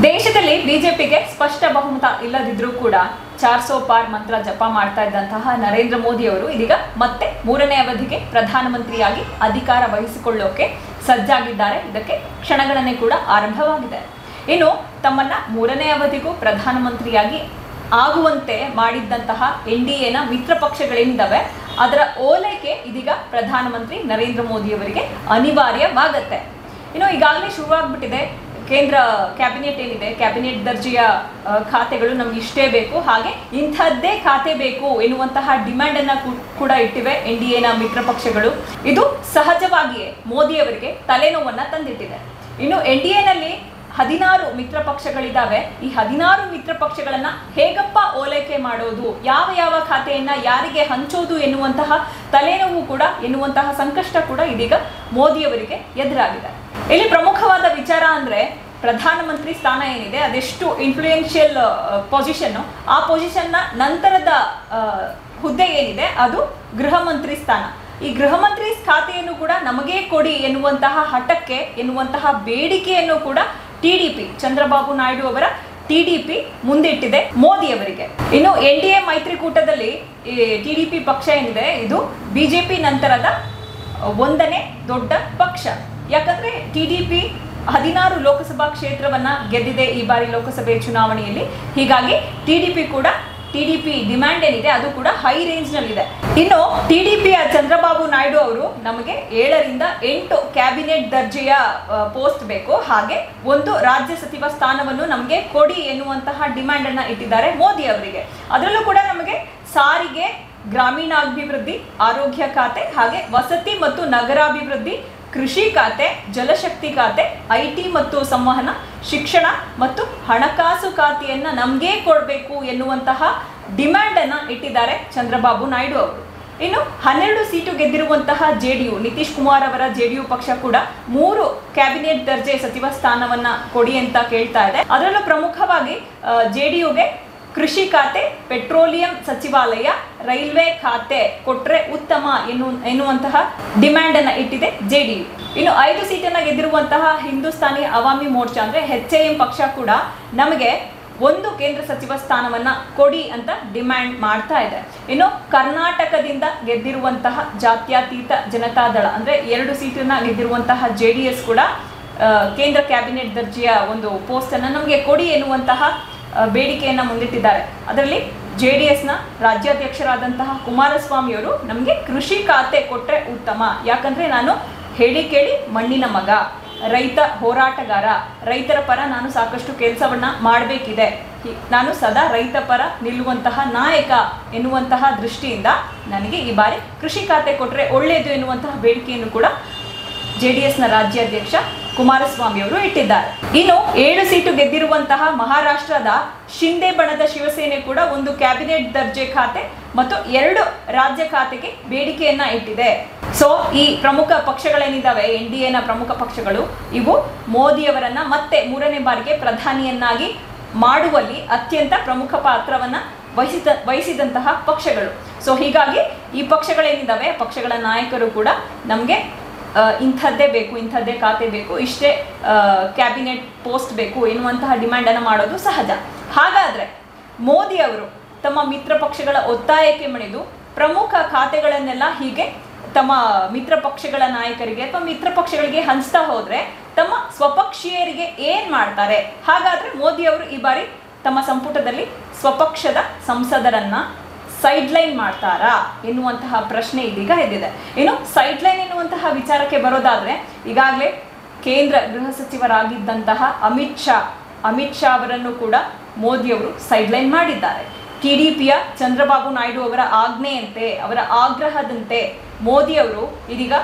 ದೇಶದಲ್ಲಿ ಬಿಜೆಪಿಗೆ ಸ್ಪಷ್ಟ ಬಹುಮತ ಇಲ್ಲದಿದ್ರೂ ಕೂಡ 400 ಪಾರ್ ಮಂತ್ರ ಜಪ ಮಾಡ್ತಾ ಇದ್ದಂತಹ ನರೇಂದ್ರ ಮೋದಿ ಅವರು ಇದೀಗ ಮತ್ತೆ ಮೂರನೇ ಅವಧಿಗೆ ಪ್ರಧಾನಮಂತ್ರಿಯಾಗಿ ಅಧಿಕಾರ ವಹಿಸಿಕೊಳ್ಳೋಕೆ ಸಜ್ಜಾಗಿದ್ದಾರೆ. ಇದಕ್ಕೆ ಕ್ಷಣಗಣನೆ ಕೂಡ ಆರಂಭವಾಗಿದೆ. ಇನ್ನು ತಮ್ಮನ್ನ ಮೂರನೇ ಅವಧಿಗೂ ಪ್ರಧಾನಮಂತ್ರಿಯಾಗಿ ಆಗುವಂತೆ ಮಾಡಿದ್ದಂತಹ ಎನ್ಡಿಎನ ಮಿತ್ರ ಪಕ್ಷಗಳೇನಿದ್ದಾವೆ ಅದರ ಓಲೈಕೆ ಇದೀಗ ಪ್ರಧಾನಮಂತ್ರಿ ನರೇಂದ್ರ ಮೋದಿ ಅವರಿಗೆ ಅನಿವಾರ್ಯವಾಗುತ್ತೆ. ಇನ್ನು ಈಗಾಗಲೇ ಶುರುವಾಗ್ಬಿಟ್ಟಿದೆ. ಕೇಂದ್ರ ಕ್ಯಾಬಿನೆಟ್ ಏನಿದೆ, ಕ್ಯಾಬಿನೆಟ್ ದರ್ಜೆಯ ಖಾತೆಗಳು ನಮ್ಗೆ ಇಷ್ಟೇ ಬೇಕು, ಹಾಗೆ ಇಂಥದ್ದೇ ಖಾತೆ ಬೇಕು ಎನ್ನುವಂತಹ ಡಿಮ್ಯಾಂಡ್ ಅನ್ನ ಕೂಡ ಇಟ್ಟಿವೆ ಎನ್ಡಿಎನ ಮಿತ್ರ ಪಕ್ಷಗಳು. ಇದು ಸಹಜವಾಗಿಯೇ ಮೋದಿ ಅವರಿಗೆ ತಲೆನೋವನ್ನ ತಂದಿಟ್ಟಿದೆ. ಇನ್ನು ಎನ್ಡಿಎನಲ್ಲಿ 16 ಮಿತ್ರ ಪಕ್ಷಗಳಿದ್ದಾವೆ. ಈ 16 ಮಿತ್ರ ಪಕ್ಷಗಳನ್ನ ಹೇಗಪ್ಪ ಓಲೈಕೆ ಮಾಡೋದು, ಯಾವ ಖಾತೆಯನ್ನ ಯಾರಿಗೆ ಹಂಚೋದು ಎನ್ನುವಂತಹ ತಲೆನೋವು ಕೂಡ ಎನ್ನುವಂತಹ ಸಂಕಷ್ಟ ಕೂಡ ಇದೀಗ ಮೋದಿ ಅವರಿಗೆ ಎದುರಾಗಿದೆ. ಇಲ್ಲಿ ಪ್ರಮುಖವಾದ ವಿಚಾರ ಅಂದ್ರೆ ಪ್ರಧಾನಮಂತ್ರಿ ಸ್ಥಾನ ಏನಿದೆ ಅದೆಷ್ಟು ಇನ್ಫ್ಲೂಯೆನ್ಷಿಯಲ್ ಪೊಸಿಷನ್, ಆ ಪೊಸಿಷನ್ನ ನಂತರದ ಹುದ್ದೆ ಏನಿದೆ ಅದು ಗೃಹ ಮಂತ್ರಿ ಸ್ಥಾನ. ಈ ಗೃಹ ಮಂತ್ರಿ ಖಾತೆಯನ್ನು ಕೂಡ ನಮಗೇ ಕೊಡಿ ಎನ್ನುವಂತಹ ಹಠಕ್ಕೆ, ಎನ್ನುವಂತಹ ಬೇಡಿಕೆಯನ್ನು ಕೂಡ ಟಿಡಿಪಿ, ಚಂದ್ರಬಾಬು ನಾಯ್ಡು ಅವರ ಟಿಡಿಪಿ ಮುಂದಿಟ್ಟಿದೆ ಮೋದಿ ಅವರಿಗೆ. ಇನ್ನು ಎನ್ಡಿಎ ಮೈತ್ರಿಕೂಟದಲ್ಲಿ ಟಿಡಿಪಿ ಪಕ್ಷ ಏನಿದೆ ಇದು ಬಿಜೆಪಿ ನಂತರದ ಒಂದನೇ ದೊಡ್ಡ ಪಕ್ಷ. ಯಾಕಂದ್ರೆ ಟಿಡಿಪಿ 16 ಲೋಕಸಭಾ ಕ್ಷೇತ್ರವನ್ನ ಗೆದ್ದಿದೆ ಈ ಬಾರಿ ಲೋಕಸಭೆ ಚುನಾವಣೆಯಲ್ಲಿ. ಹೀಗಾಗಿ ಟಿಡಿಪಿ ಡಿಮ್ಯಾಂಡ್ ಏನಿದೆ ಅದು ಕೂಡ ಹೈ ರೇಂಜ್ ನಲ್ಲಿದೆ. ಇನ್ನು ಟಿಡಿಪಿಯ ಚಂದ್ರಬಾಬು ನಾಯ್ಡು ಅವರು ನಮಗೆ 7 ರಿಂದ 8 ಕ್ಯಾಬಿನೆಟ್ ದರ್ಜೆಯ ಪೋಸ್ಟ್ ಬೇಕು, ಹಾಗೆ ಒಂದು ರಾಜ್ಯ ಸಚಿವ ಸ್ಥಾನವನ್ನು ನಮಗೆ ಕೊಡಿ ಎನ್ನುವಂತಹ ಡಿಮ್ಯಾಂಡ್ ಅನ್ನ ಇಟ್ಟಿದ್ದಾರೆ ಮೋದಿ ಅವರಿಗೆ. ಅದರಲ್ಲೂ ಕೂಡ ನಮಗೆ ಸಾರಿಗೆ, ಗ್ರಾಮೀಣಾಭಿವೃದ್ಧಿ, ಆರೋಗ್ಯ ಖಾತೆ, ಹಾಗೆ ವಸತಿ ಮತ್ತು ನಗರಾಭಿವೃದ್ಧಿ, ಕೃಷಿ ಖಾತೆ, ಜಲಶಕ್ತಿ ಖಾತೆ, ಐಟಿ ಮತ್ತು ಸಂವಹನ, ಶಿಕ್ಷಣ ಮತ್ತು ಹಣಕಾಸು ಖಾತೆಯನ್ನ ನಮ್ಗೆ ಕೊಡಬೇಕು ಎನ್ನುವಂತಹ ಡಿಮ್ಯಾಂಡ್ ಅನ್ನ ಇಟ್ಟಿದ್ದಾರೆ ಚಂದ್ರಬಾಬು ನಾಯ್ಡು ಅವರು. ಇನ್ನು 12 ಸೀಟು ಗೆದ್ದಿರುವಂತಹ ಜೆಡಿಯು, ನಿತೀಶ್ ಕುಮಾರ್ ಅವರ ಜೆಡಿಯು ಪಕ್ಷ ಕೂಡ 3 ಕ್ಯಾಬಿನೆಟ್ ದರ್ಜೆ ಸಚಿವ ಸ್ಥಾನವನ್ನ ಕೊಡಿ ಅಂತ ಕೇಳ್ತಾ ಇದೆ. ಅದರಲ್ಲೂ ಪ್ರಮುಖವಾಗಿ ಜೆಡಿಯುಗೆ ಕೃಷಿ ಖಾತೆ, ಪೆಟ್ರೋಲಿಯಂ ಸಚಿವಾಲಯ, ರೈಲ್ವೆ ಖಾತೆ ಕೊಟ್ರೆ ಉತ್ತಮ ಎನ್ನುವಂತಹ ಡಿಮ್ಯಾಂಡ್ ಅನ್ನ ಇಟ್ಟಿದೆ ಜೆಡಿಯು. ಇನ್ನು 5 ಸೀಟನ್ನ ಗೆದ್ದಿರುವಂತಹ ಹಿಂದೂಸ್ತಾನಿ ಅವಾಮಿ ಮೋರ್ಚಾ ಅಂದ್ರೆ HAM ಪಕ್ಷ ಕೂಡ ನಮಗೆ ಒಂದು ಕೇಂದ್ರ ಸಚಿವ ಸ್ಥಾನವನ್ನ ಕೊಡಿ ಅಂತ ಡಿಮ್ಯಾಂಡ್ ಮಾಡ್ತಾ ಇದೆ. ಇನ್ನು ಕರ್ನಾಟಕದಿಂದ ಗೆದ್ದಿರುವಂತಹ ಜಾತ್ಯತೀತ ಜನತಾದಳ ಅಂದ್ರೆ 2 ಸೀಟನ್ನ ಗೆದ್ದಿರುವಂತಹ JDS ಕೂಡ ಕೇಂದ್ರ ಕ್ಯಾಬಿನೆಟ್ ದರ್ಜೆಯ ಒಂದು ಪೋಸ್ಟ್ ಅನ್ನ ನಮಗೆ ಕೊಡಿ ಎನ್ನುವಂತಹ ಬೇಡಿಕೆಯನ್ನ ಮುಂದಿಟ್ಟಿದ್ದಾರೆ. ಅದರಲ್ಲಿ JDSನ ರಾಜ್ಯಾಧ್ಯಕ್ಷರಾದಂತಹ ಕುಮಾರಸ್ವಾಮಿ ಅವರು ನಮಗೆ ಕೃಷಿ ಖಾತೆ ಕೊಟ್ರೆ ಉತ್ತಮ, ಯಾಕಂದ್ರೆ ನಾನು ಹೇಳಿ ಕೇಳಿ ಮಣ್ಣಿನ ಮಗ, ರೈತ ಹೋರಾಟಗಾರ, ರೈತರ ಪರ ನಾನು ಸಾಕಷ್ಟು ಕೆಲಸವನ್ನ ಮಾಡಬೇಕಿದೆ, ನಾನು ಸದಾ ರೈತ ಪರ ನಿಲ್ಲುವಂತಹ ನಾಯಕ ಎನ್ನುವಂತಹ ದೃಷ್ಟಿಯಿಂದ ನನಗೆ ಈ ಬಾರಿ ಕೃಷಿ ಖಾತೆ ಕೊಟ್ರೆ ಒಳ್ಳೆಯದು ಎನ್ನುವಂತಹ ಬೇಡಿಕೆಯನ್ನು ಕೂಡ JDSನ ರಾಜ್ಯಾಧ್ಯಕ್ಷ ಕುಮಾರಸ್ವಾಮಿ ಅವರು ಇಟ್ಟಿದ್ದಾರೆ. ಇನ್ನು 7 ಸೀಟು ಗೆದ್ದಿರುವಂತಹ ಮಹಾರಾಷ್ಟ್ರದ ಶಿಂದೆ ಬಣದ ಶಿವಸೇನೆ ಕೂಡ ಒಂದು ಕ್ಯಾಬಿನೆಟ್ ದರ್ಜೆ ಖಾತೆ ಮತ್ತು 2 ರಾಜ್ಯ ಖಾತೆಗೆ ಬೇಡಿಕೆಯನ್ನ ಇಟ್ಟಿದೆ. ಸೊ ಈ ಪ್ರಮುಖ ಪಕ್ಷಗಳೇನಿದ್ದಾವೆ ಎನ್ಡಿಎನ ಪ್ರಮುಖ ಪಕ್ಷಗಳು, ಇವು ಮೋದಿಯವರನ್ನ ಮತ್ತೆ 3ನೇ ಬಾರಿಗೆ ಪ್ರಧಾನಿಯನ್ನಾಗಿ ಮಾಡುವಲ್ಲಿ ಅತ್ಯಂತ ಪ್ರಮುಖ ಪಾತ್ರವನ್ನ ವಹಿಸಿದಂತಹ ಪಕ್ಷಗಳು. ಸೊ ಹೀಗಾಗಿ ಈ ಪಕ್ಷಗಳೇನಿದ್ದಾವೆ ಪಕ್ಷಗಳ ನಾಯಕರು ಕೂಡ ನಮಗೆ ಇಂಥದ್ದೇ ಬೇಕು, ಇಂಥದ್ದೇ ಖಾತೆ ಬೇಕು, ಇಷ್ಟೇ ಕ್ಯಾಬಿನೆಟ್ ಪೋಸ್ಟ್ ಬೇಕು ಎನ್ನುವಂತಹ ಡಿಮ್ಯಾಂಡ್ ಅನ್ನು ಮಾಡೋದು ಸಹಜ. ಹಾಗಾದ್ರೆ ಮೋದಿ ಅವರು ತಮ್ಮ ಮಿತ್ರ ಪಕ್ಷಗಳ ಒತ್ತಾಯಕ್ಕೆ ಮಣಿದು ಪ್ರಮುಖ ಖಾತೆಗಳನ್ನೆಲ್ಲ ಹೀಗೆ ತಮ್ಮ ಮಿತ್ರ ಪಕ್ಷಗಳ ನಾಯಕರಿಗೆ ಅಥವಾ ಮಿತ್ರ ಪಕ್ಷಗಳಿಗೆ ಹಂಚ್ತಾ ಹೋದ್ರೆ ತಮ್ಮ ಸ್ವಪಕ್ಷೀಯರಿಗೆ ಏನ್ ಮಾಡ್ತಾರೆ? ಹಾಗಾದ್ರೆ ಮೋದಿ ಅವರು ಈ ಬಾರಿ ತಮ್ಮ ಸಂಪುಟದಲ್ಲಿ ಸ್ವಪಕ್ಷದ ಸಂಸದರನ್ನ ಸೈಡ್ ಲೈನ್ ಮಾಡ್ತಾರಾ ಎನ್ನುವಂತಹ ಪ್ರಶ್ನೆ ಇದೀಗ ಎದ್ದಿದೆ. ಇನ್ನು ಸೈಡ್ ಲೈನ್ ಎನ್ನುವಂತಹ ವಿಚಾರಕ್ಕೆ ಬರೋದಾದ್ರೆ ಈಗಾಗಲೇ ಕೇಂದ್ರ ಗೃಹ ಸಚಿವರಾಗಿದ್ದಂತಹ ಅಮಿತ್ ಶಾ ಅವರನ್ನು ಕೂಡ ಮೋದಿ ಅವರು ಸೈಡ್ ಲೈನ್ ಮಾಡಿದ್ದಾರೆ. ಟಿಡಿಪಿಯ ಚಂದ್ರಬಾಬು ನಾಯ್ಡು ಅವರ ಆಜ್ಞೆಯಂತೆ, ಅವರ ಆಗ್ರಹದಂತೆ ಮೋದಿ ಅವರು ಇದೀಗ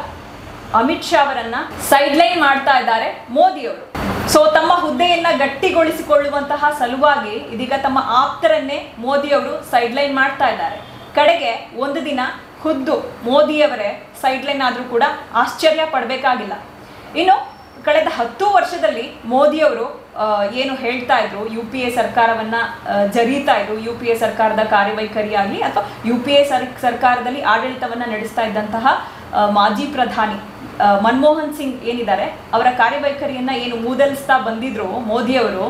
ಅಮಿತ್ ಶಾ ಅವರನ್ನ ಸೈಡ್ ಲೈನ್ ಮಾಡ್ತಾ ಇದ್ದಾರೆ ಮೋದಿ ಅವರು. ಸೊ ತಮ್ಮ ಹುದ್ದೆಯನ್ನ ಗಟ್ಟಿಗೊಳಿಸಿಕೊಳ್ಳುವಂತಹ ಸಲುವಾಗಿ ಇದೀಗ ತಮ್ಮ ಆಪ್ತರನ್ನೇ ಮೋದಿ ಅವರು ಸೈಡ್ ಲೈನ್ ಮಾಡ್ತಾ ಇದ್ದಾರೆ. ಕಡೆಗೆ ಒಂದು ದಿನ ಖುದ್ದು ಮೋದಿಯವರೇ ಸೈಡ್ ಲೈನ್ ಆದ್ರೂ ಕೂಡ ಆಶ್ಚರ್ಯ ಪಡಬೇಕಾಗಿಲ್ಲ. ಇನ್ನು ಕಳೆದ 10 ವರ್ಷದಲ್ಲಿ ಮೋದಿ ಅವರು ಏನು ಹೇಳ್ತಾ ಇದ್ರು, UPA ಸರ್ಕಾರವನ್ನ ಜರೀತಾ ಇದ್ರು, UPA ಸರ್ಕಾರದ ಕಾರ್ಯವೈಖರಿಯಾಗಲಿ ಅಥವಾ UPA ಸರ್ಕಾರದಲ್ಲಿ ಆಡಳಿತವನ್ನ ನಡೆಸ್ತಾ ಇದ್ದಂತಹ ಮಾಜಿ ಪ್ರಧಾನಿ ಮನಮೋಹನ್ ಸಿಂಗ್ ಏನಿದ್ದಾರೆ ಅವರ ಕಾರ್ಯವೈಖರಿಯನ್ನ ಏನು ಮೂದಲಿಸ್ತಾ ಬಂದಿದ್ರು ಮೋದಿ ಅವರು,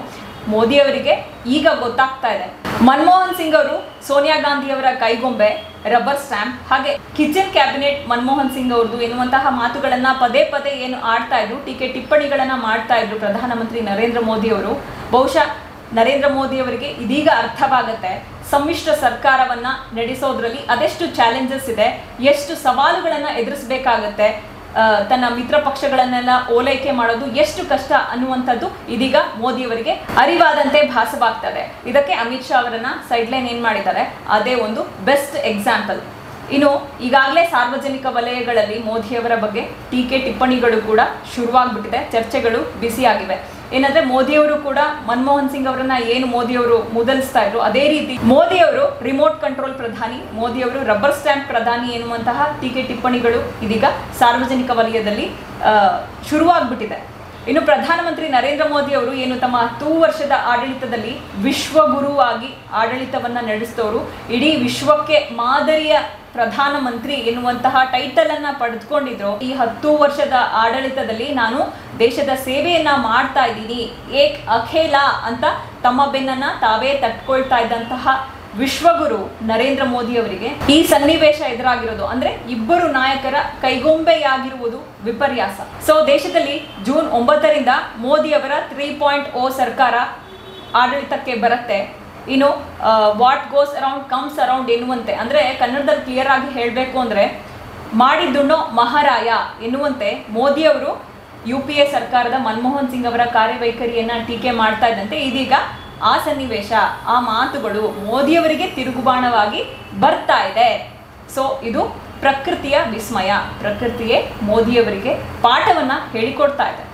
ಮೋದಿಯವರಿಗೆ ಈಗ ಗೊತ್ತಾಗ್ತಾ ಇದೆ. ಮನಮೋಹನ್ ಸಿಂಗ್ ಅವರು ಸೋನಿಯಾ ಗಾಂಧಿ ಅವರ ಕೈಗೊಂಬೆ, ರಬ್ಬರ್ ಸ್ಟ್ಯಾಂಪ್, ಹಾಗೆ ಕಿಚನ್ ಕ್ಯಾಬಿನೆಟ್ ಮನಮೋಹನ್ ಸಿಂಗ್ ಅವ್ರದ್ದು ಎನ್ನುವಂತಹ ಮಾತುಗಳನ್ನ ಪದೇ ಪದೇ ಏನು ಆಡ್ತಾ ಇದ್ರು, ಟೀಕೆ ಟಿಪ್ಪಣಿಗಳನ್ನ ಮಾಡ್ತಾ ಇದ್ರು ಪ್ರಧಾನಮಂತ್ರಿ ನರೇಂದ್ರ ಮೋದಿ ಅವರು. ಬಹುಶಃ ನರೇಂದ್ರ ಮೋದಿ ಅವರಿಗೆ ಇದೀಗ ಅರ್ಥವಾಗುತ್ತೆ ಸಮ್ಮಿಶ್ರ ಸರ್ಕಾರವನ್ನ ನಡೆಸೋದ್ರಲ್ಲಿ ಅದೆಷ್ಟು ಚಾಲೆಂಜಸ್ ಇದೆ, ಎಷ್ಟು ಸವಾಲುಗಳನ್ನ ಎದುರಿಸಬೇಕಾಗತ್ತೆ, ತನ್ನ ಮಿತ್ರ ಪಕ್ಷಗಳನ್ನೆಲ್ಲ ಓಲೈಕೆ ಮಾಡೋದು ಎಷ್ಟು ಕಷ್ಟ ಅನ್ನುವಂಥದ್ದು ಇದೀಗ ಮೋದಿಯವರಿಗೆ ಅರಿವಾದಂತೆ ಭಾಸವಾಗ್ತದೆ. ಇದಕ್ಕೆ ಅಮಿತ್ ಶಾ ಅವರನ್ನ ಸೈಡ್ಲೈನ್ ಏನ್ ಮಾಡಿದ್ದಾರೆ, ಅದೇ ಒಂದು ಬೆಸ್ಟ್ ಎಕ್ಸಾಂಪಲ್. ಇನ್ನು ಈಗಾಗಲೇ ಸಾರ್ವಜನಿಕ ವಲಯಗಳಲ್ಲಿ ಮೋದಿಯವರ ಬಗ್ಗೆ ಟೀಕೆ ಟಿಪ್ಪಣಿಗಳು ಕೂಡ ಶುರುವಾಗ್ಬಿಟ್ಟಿದೆ, ಚರ್ಚೆಗಳು ಬಿಸಿಯಾಗಿವೆ. ಏನಂದ್ರೆ ಮೋದಿಯವರು ಕೂಡ ಮನಮೋಹನ್ ಸಿಂಗ್ ಅವರನ್ನ ಏನು ಮೋದಿಯವರು ಮೂದಲಿಸ್ತಾ ಇದ್ರು, ಅದೇ ರೀತಿ ಮೋದಿಯವರು ರಿಮೋಟ್ ಕಂಟ್ರೋಲ್ ಪ್ರಧಾನಿ, ಮೋದಿಯವರು ರಬ್ಬರ್ ಸ್ಟ್ಯಾಂಪ್ ಪ್ರಧಾನಿ ಎನ್ನುವಂತಹ ಟೀಕೆ ಟಿಪ್ಪಣಿಗಳು ಇದೀಗ ಸಾರ್ವಜನಿಕ ವಲಯದಲ್ಲಿ ಶುರುವಾಗ್ಬಿಟ್ಟಿದೆ. ಇನ್ನು ಪ್ರಧಾನಮಂತ್ರಿ ನರೇಂದ್ರ ಮೋದಿ ಅವರು ಏನು ತಮ್ಮ 10 ವರ್ಷದ ಆಡಳಿತದಲ್ಲಿ ವಿಶ್ವಗುರುವಾಗಿ ಆಡಳಿತವನ್ನ ನಡೆಸಿದವರು, ಇಡೀ ವಿಶ್ವಕ್ಕೆ ಮಾದರಿಯ ಪ್ರಧಾನಮಂತ್ರಿ ಎನ್ನುವಂತಹ ಟೈಟಲ್ ಅನ್ನ ಪಡೆದುಕೊಂಡಿದ್ರು. ಈ 10 ವರ್ಷದ ಆಡಳಿತದಲ್ಲಿ ನಾನು ದೇಶದ ಸೇವೆಯನ್ನ ಮಾಡ್ತಾ ಇದ್ದೀನಿ, ಏಕ್ ಅಖೇಲ ಅಂತ ತಮ್ಮ ಬೆನ್ನನ್ನ ತಾವೇ ತಟ್ಕೊಳ್ತಾ ಇದ್ದಂತಹ ವಿಶ್ವಗುರು ನರೇಂದ್ರ ಮೋದಿ ಅವರಿಗೆ ಈ ಸನ್ನಿವೇಶ ಎದುರಾಗಿರೋದು, ಅಂದ್ರೆ ಇಬ್ಬರು ನಾಯಕರ ಕೈಗೊಂಬೆಯಾಗಿರುವುದು ವಿಪರ್ಯಾಸ. ಸೊ ದೇಶದಲ್ಲಿ ಜೂನ್ 9ರಿಂದ ಮೋದಿ ಅವರ 3.0 ಸರ್ಕಾರ ಆಡಳಿತಕ್ಕೆ ಬರುತ್ತೆ. ಇನ್ನು what goes around comes around ಎನ್ನುವಂತೆ, ಅಂದ್ರೆ ಕನ್ನಡದಲ್ಲಿ ಕ್ಲಿಯರ್ ಆಗಿ ಹೇಳಬೇಕು ಅಂದ್ರೆ ಮಾಡಿದ್ದುಣ್ಣೋ ಮಹಾರಾಯ ಎನ್ನುವಂತೆ ಮೋದಿಯವರು UPA ಸರ್ಕಾರದ ಮನಮೋಹನ್ ಸಿಂಗ್ ಅವರ ಕಾರ್ಯವೈಖರಿಯನ್ನ ಟೀಕೆ ಮಾಡ್ತಾ ಇದ್ದಂತೆ ಇದೀಗ ಆ ಸನ್ನಿವೇಶ, ಆ ಮಾತುಗಳು ಮೋದಿಯವರಿಗೆ ತಿರುಗುಬಾಣವಾಗಿ ಬರ್ತಾ ಇದೆ. ಸೊ ಇದು ಪ್ರಕೃತಿಯ ವಿಸ್ಮಯ, ಪ್ರಕೃತಿಯೇ ಮೋದಿಯವರಿಗೆ ಪಾಠವನ್ನ ಹೇಳಿಕೊಡ್ತಾ ಇದೆ.